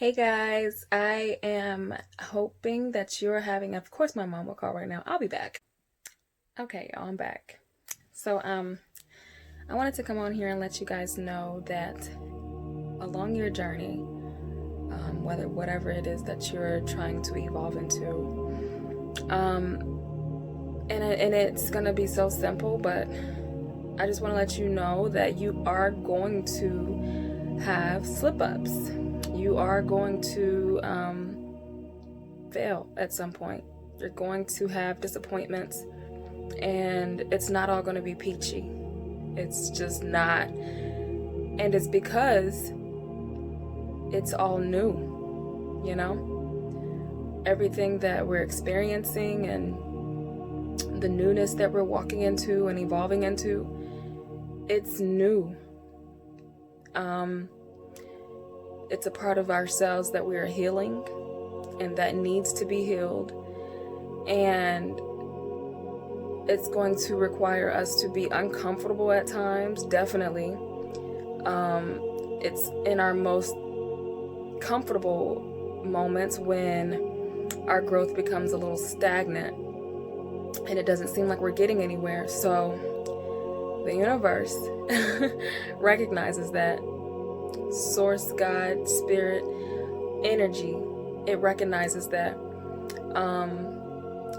Hey guys, I am hoping that you're having, of course my mom will call right now. I'll be back. Okay, y'all, I'm back. So I wanted to come on here and let you guys know that along your journey, whatever it is that you're trying to evolve into, and it's gonna be so simple, but I just want to let you know that you are going to have slip-ups. You are going to fail at some point. You're going to have disappointments, and it's not all going to be peachy. It's just not. And it's because it's all new, you know? Everything that we're experiencing and the newness that we're walking into and evolving into, it's new. It's a part of ourselves that we are healing and that needs to be healed. And it's going to require us to be uncomfortable at times, definitely. It's in our most comfortable moments when our growth becomes a little stagnant and it doesn't seem like we're getting anywhere. So the universe recognizes that. Source, God, spirit, energy, it recognizes that.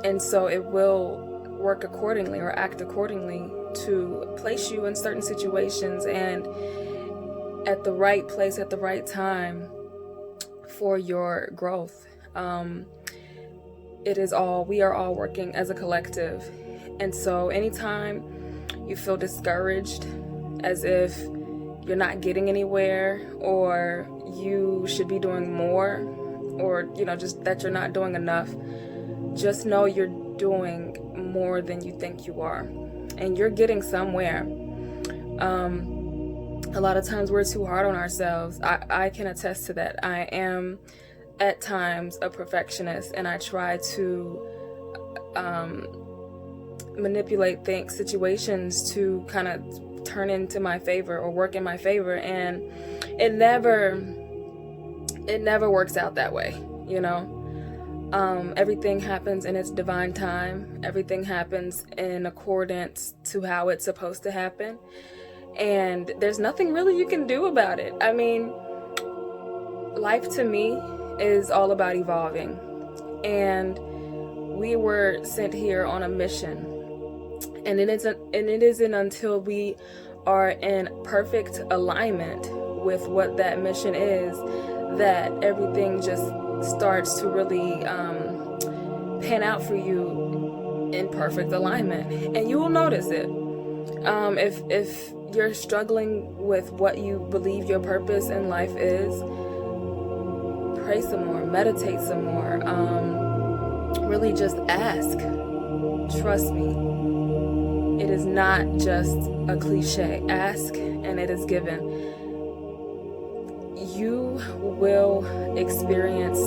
And so it will work accordingly or act accordingly to place you in certain situations and at the right place at the right time for your growth. We are all working as a collective. And so anytime you feel discouraged, as if you're not getting anywhere, or you should be doing more, or just that you're not doing enough, just know you're doing more than you think you are, and you're getting somewhere. A lot of times we're too hard on ourselves. I can attest to that. I am at times a perfectionist, and I try to manipulate situations to kind of turn into my favor or work in my favor, and it never works out that way. Everything happens in its divine time. Everything happens in accordance to how it's supposed to happen, and there's nothing really you can do about it. I mean, life to me is all about evolving, and we were sent here on a mission. And it isn't until we are in perfect alignment with what that mission is that everything just starts to really pan out for you in perfect alignment. And you will notice it. If you're struggling with what you believe your purpose in life is, pray some more, meditate some more, really just ask. Trust me. It is not just a cliche. Ask and it is given. You will experience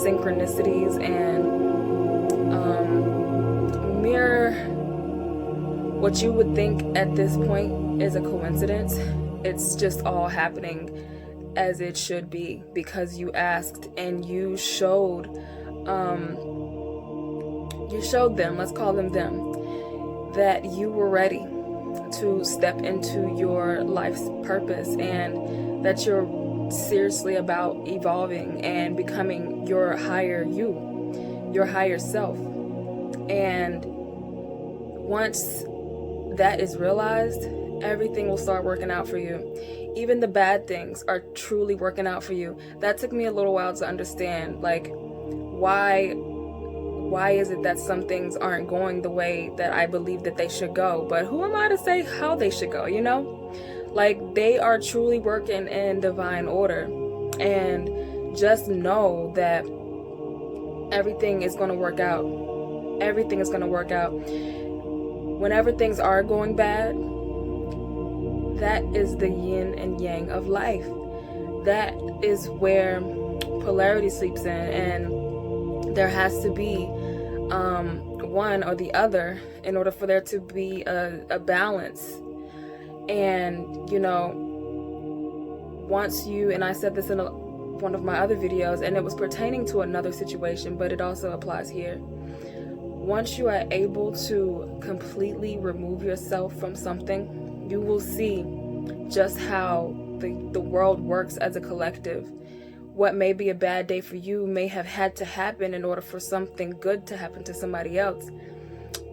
synchronicities and mere what you would think at this point is a coincidence. It's just all happening as it should be, because you asked and you showed them, let's call them, that you were ready to step into your life's purpose, and that you're seriously about evolving and becoming your higher you, your higher self. And once that is realized, everything will start working out for you. Even the bad things are truly working out for you. That took me a little while to understand, like, why is it that some things aren't going the way that I believe that they should go? But who am I to say how they should go, Like, they are truly working in divine order. And just know that everything is going to work out. Everything is going to work out. Whenever things are going bad, that is the yin and yang of life. That is where polarity sleeps in, and there has to be one or the other in order for there to be a balance. And once you, and I said this in one of my other videos, and it was pertaining to another situation, but it also applies here. Once you are able to completely remove yourself from something, you will see just how the world works as a collective. What may be a bad day for you may have had to happen in order for something good to happen to somebody else.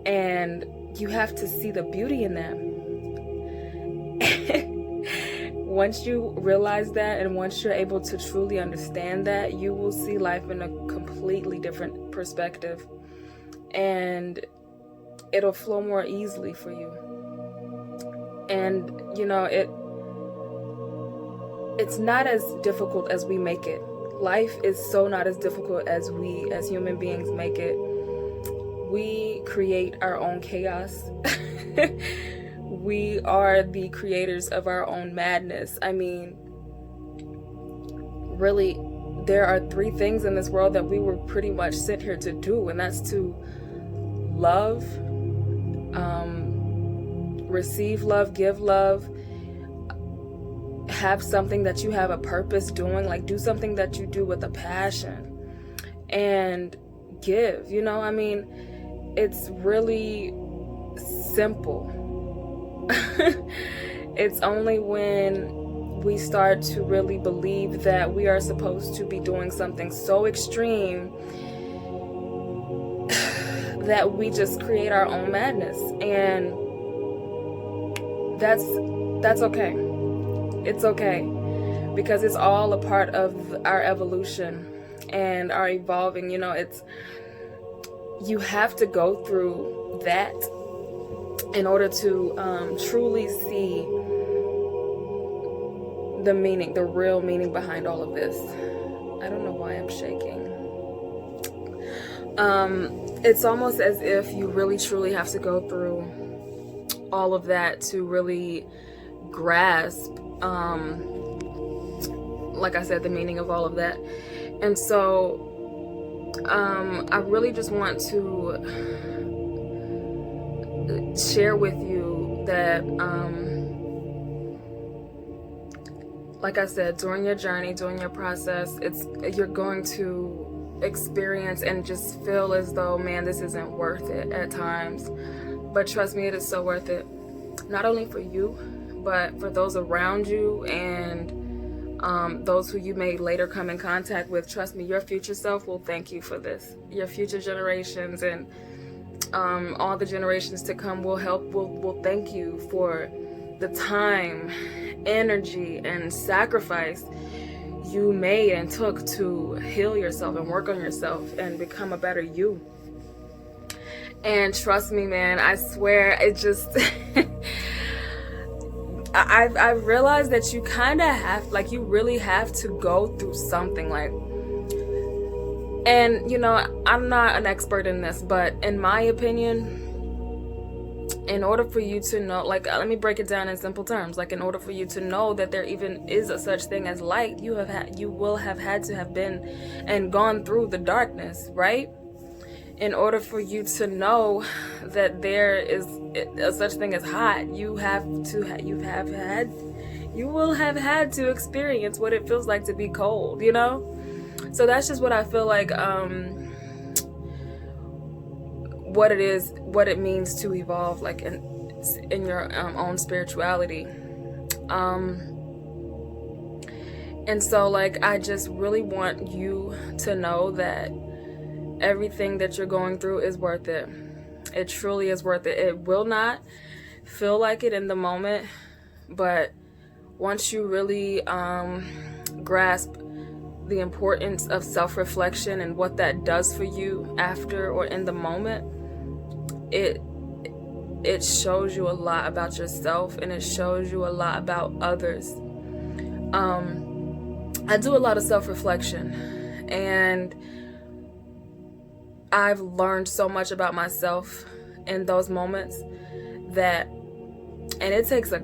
And you have to see the beauty in that. Once you realize that, and once you're able to truly understand that, you will see life in a completely different perspective. And it'll flow more easily for you. And, you know, it's not as difficult as we make it. Life is so not as difficult as we as human beings make it. We create our own chaos. We are the creators of our own madness. I mean, really, there are 3 things in this world that we were pretty much sent here to do, and that's to love, receive love, give love, have something that you have a purpose doing, like do something that you do with a passion, and give. You know, I mean, it's really simple. It's only when we start to really believe that we are supposed to be doing something so extreme that we just create our own madness. And that's okay. It's okay, because it's all a part of our evolution and our evolving. You know, you have to go through that in order to truly see the meaning, the real meaning behind all of this. I don't know why I'm shaking. It's almost as if you really truly have to go through all of that to really grasp, like I said, the meaning of all of that. And so I really just want to share with you that, like I said, during your journey, during your process, you're going to experience and just feel as though, man, this isn't worth it at times. But trust me, it is so worth it. Not only for you, but for those around you and those who you may later come in contact with. Trust me, your future self will thank you for this. Your future generations and all the generations to come will thank you for the time, energy, and sacrifice you made and took to heal yourself and work on yourself and become a better you. And trust me, man, I swear, it just I realized that you kind of have, like, you really have to go through something, like, and you know, I'm not an expert in this, but in my opinion, in order for you to know, like, let me break it down in simple terms. Like, in order for you to know that there even is a such thing as light, you will have had to have been and gone through the darkness, right? In order for you to know that there is a such thing as hot, you will have had to experience what it feels like to be cold, you know? So that's just what I feel like, what it means to evolve, like in your own spirituality. And so, like, I just really want you to know that everything that you're going through is worth it. It truly is worth it. It will not feel like it in the moment, but once you really grasp the importance of self-reflection and what that does for you after or in the moment, it shows you a lot about yourself, and it shows you a lot about others. I do a lot of self-reflection, and I've learned so much about myself in those moments and it takes a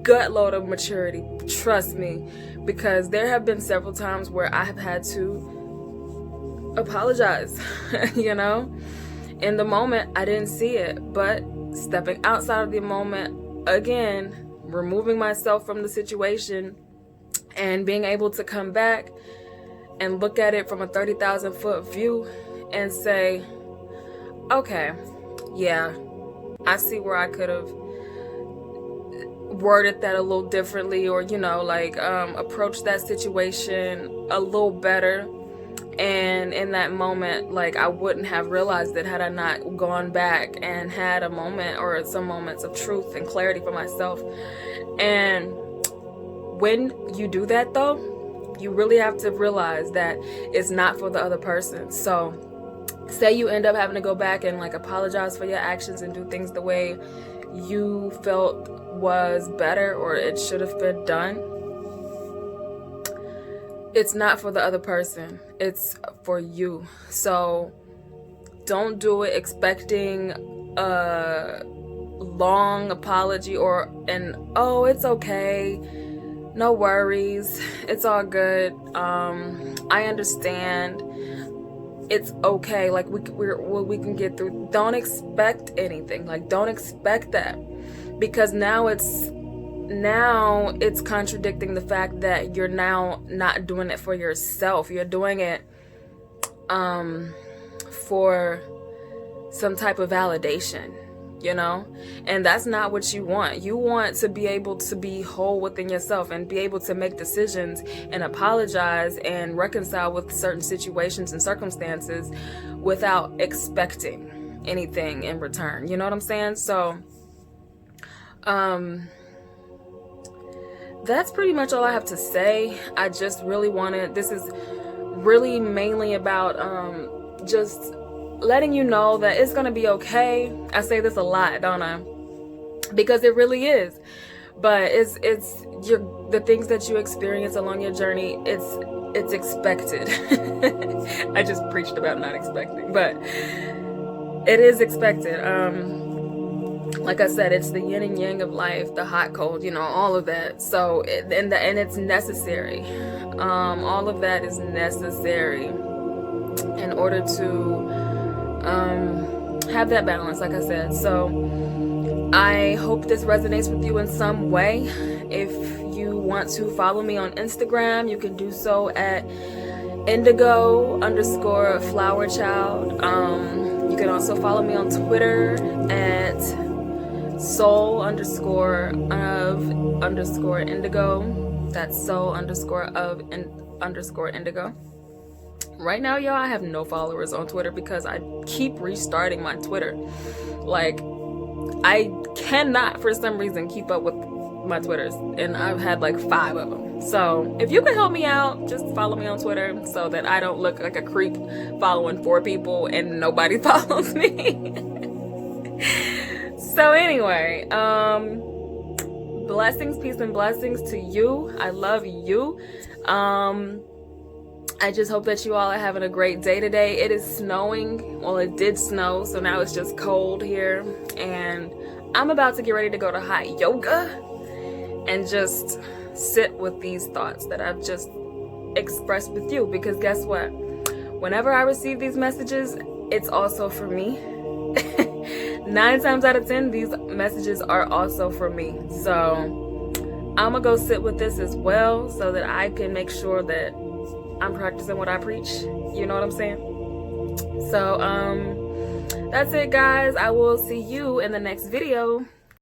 gut load of maturity, trust me, because there have been several times where I have had to apologize, you know? In the moment, I didn't see it, but stepping outside of the moment, again, removing myself from the situation and being able to come back, and look at it from a 30,000 foot view and say, okay, yeah, I see where I could have worded that a little differently, or, you know, like approach that situation a little better. And in that moment, like, I wouldn't have realized it had I not gone back and had a moment or some moments of truth and clarity for myself. And when you do that, though, you really have to realize that it's not for the other person. So say you end up having to go back and like apologize for your actions and do things the way you felt was better or it should have been done. It's not for the other person, it's for you. So don't do it expecting a long apology or oh, it's okay, no worries, it's all good, I understand, it's okay, like we can get through. Don't expect anything. Like, don't expect that, because now it's contradicting the fact that you're now not doing it for yourself. You're doing it for some type of validation, you know? And that's not what you want. You want to be able to be whole within yourself and be able to make decisions and apologize and reconcile with certain situations and circumstances without expecting anything in return. You know what I'm saying? So, that's pretty much all I have to say. I just really wanted, this is really mainly about just letting you know that it's gonna be okay. I say this a lot, don't I? Because it really is. But it's the things that you experience along your journey, it's expected. I just preached about not expecting, but it is expected. Like I said, it's the yin and yang of life, the hot, cold, you know, all of that. So, and it's necessary. All of that is necessary in order to have that balance, like I said. So, I hope this resonates with you in some way. If you want to follow me on Instagram, you can do so at indigo_flowerchild. You can also follow me on Twitter at soul_of_indigo. That's soul_of_indigo. Right now, y'all, I have no followers on Twitter because I keep restarting my Twitter. Like, I cannot, for some reason, keep up with my Twitters, and I've had like 5 of them. So if you can help me out, just follow me on Twitter so that I don't look like a creep following 4 people and nobody follows me. So anyway, blessings, peace, and blessings to you. I love you. I just hope that you all are having a great day today. It is snowing. Well, it did snow, so now it's just cold here. And I'm about to get ready to go to hot yoga and just sit with these thoughts that I've just expressed with you. Because guess what? Whenever I receive these messages, it's also for me. 9 times out of 10, these messages are also for me. So I'm gonna go sit with this as well so that I can make sure that I'm practicing what I preach. You know what I'm saying? So that's it, guys. I will see you in the next video.